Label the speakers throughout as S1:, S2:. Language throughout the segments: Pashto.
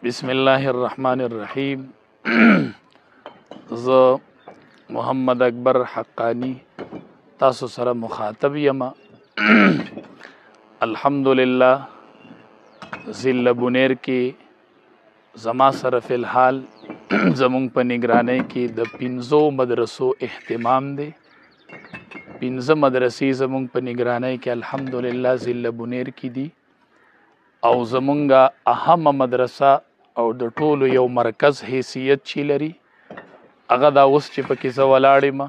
S1: بسم الله الرحمن الرحیم. ز محمد اکبر حقانی تاسو سره مخاطب یم. الحمدلله ضلع بونیر کې زما سره فی الحال زمونږ په نگرانی کې د 15 مدرسو اهتمام دی. 15 مدرسې زمونږ په نگرانی کې الحمدلله ضلع بونیر کې دي او زمونږه اهمه مدرسه او د ټولو یو مرکز حیثیت چی لري هغه دا اوس چې پکې زه ولاړ یم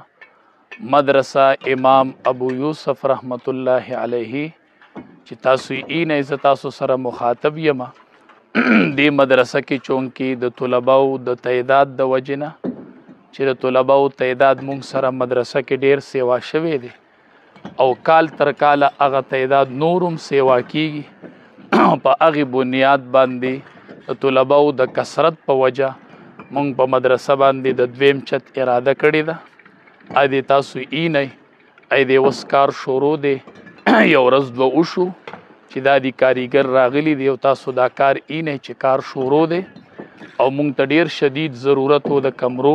S1: مدرسه امام ابو یوسف رحمت الله علیه چې تاسو یې نه زه تاسو سره مخاطب یم. دې مدرسه کې چونکې د طلباو د تعداد د وجنه چې د طلباو تعداد مونږ سره مدرسه کې ډیر سیوا شوی دی او کال تر کاله هغه تعداد نورم سیوا کیږي. په هغې بنیاد باندې د طلباو د کثرت په وجه مونږ په مدرسه باندې د دویم چت اراده کړې ده. دې تاسو نه دې اوس کار شروع دی. یو ورځ دوه وشو چې دا د کاریګر راغلی دی او تاسو دا کار چې کار شروع دی او مونږ ته ډیر شدید ضرورت و د کمرو.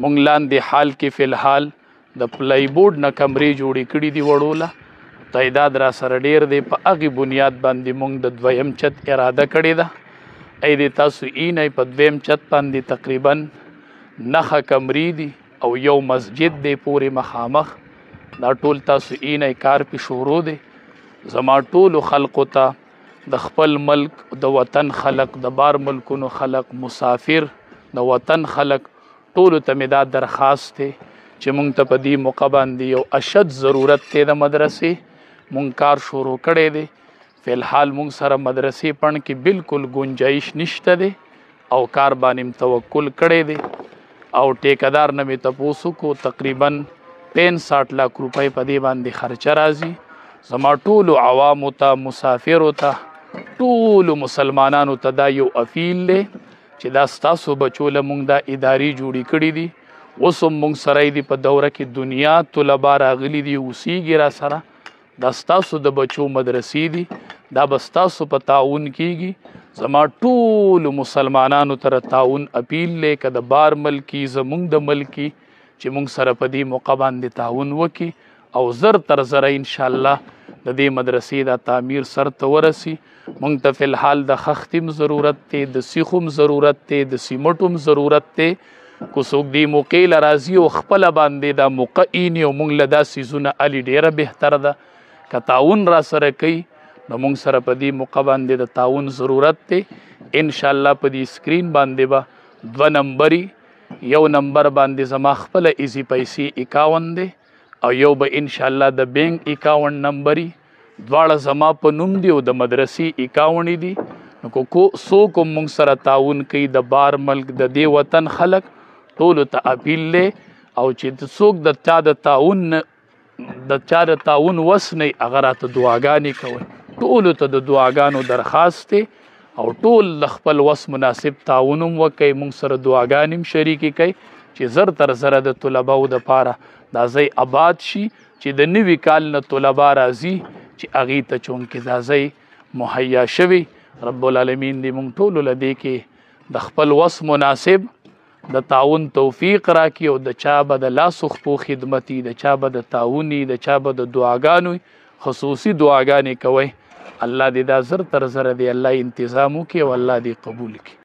S1: مونږ لاندې حال کې فی الحال د پلای بورډ نه کمرې جوړې کړي دي وړوله تعداد را سره ډیر دی. په هغې بنیاد باندې مونږ د دویم چت اراده کړې ده. دې تاسو نه په دویم چت باندې تقریبا 9 کمرې دي او یو مسجد دی پورې مخامخ. دا ټول تاسو نه کار پې شروع دی. زما ټولو خلقو ته د خپل ملک د وطن خلق د بار ملکونو خلق مسافر د وطن خلق ټولو ته مې دا درخواست دی چې مونږ ته په دې موقع باندې یو اشد ضرورت دی د مدرسې. مونږ کار شروع کړی دی. فی الحال مونږ سره مدرسې پڼ کې بالکل گنجایش نشته دی او کار باندې توکل کړی دی او ټیکدار نه مې تپوس وکړو تقریبا 65 लाख روپۍ په دې باندې خرچه راځي. زما ټولو عوامو ته مسافرو ته ټولو مسلمانانو ته دا یو اپیل دی چې دا ستاسو بچو له مونږ دا ادارې جوړې کړي دي. اوس هم مونږ سره دي په دوره کې دنیا طلبا راغلي دي اوسیږي را سره. دا ستاسو د بچو مدرسې دي. دا به ستاسو په تعاون کیږي. زما ټولو مسلمانانو ته تعاون اپیل دی که د بار ملکی زمونږ د ملکی چې مونږ سره په دې موقع باندې تعاون وکړي او زر تر زره انشاءالله د دې مدرسې دا تعمیر سر ته ورسي. مونږ ته فی الحال د خختم ضرورت دی، د سیخم ضرورت دی، د سیمټم ضرورت دی. کو څوک دې موقع له راځي او خپله باندې دا موقع اینی او مونږ له دا څیزونه الي ډیره بهتره ده. که تعاون را سره کوي نو مونږ سره په دې موقع باندې د تعاون ضرورت دی. انشاءالله په دې سکرین باندې به 2 نمبري یو نمبر باندې زما خپله ایزي پیسې 51 دی او یو به انشاءالله د بینک 51 نمبري دواړه زما په نوم دی او د مدرسې 51 دي. نو کو څوک مونږ سره تعاون کوي د بار ملک د دې وطن خلک ټولو ته اپیل دی او چې څوک د چا د تعاون وس نه هغه راته دعاګانې کوي. ټولو ته د دعاګانو درخواست دی او ټول د خپل وس مناسب تعاون هم وکوي. مونږ سره دعاګانې هم شریکې کوي چې زر تر زره د طلباو دپاره دا ځای آباد شي چې د نوي کال نه طلبا راځي چې هغې ته چونکې دا ځای مهیا شوي. رب العالمین دې مونږ ټولو له دې کې د خپل وس مناسب د تعاون توفیق راکړي او د چا به د لاسو خپو خدمتي، د چا به د تعاوني، د چا به د دعاګانو خصوصي دعاګانې کوي. الله دې دا زر تر زره دی الله انتظام وکړي او الله دې قبول کړي.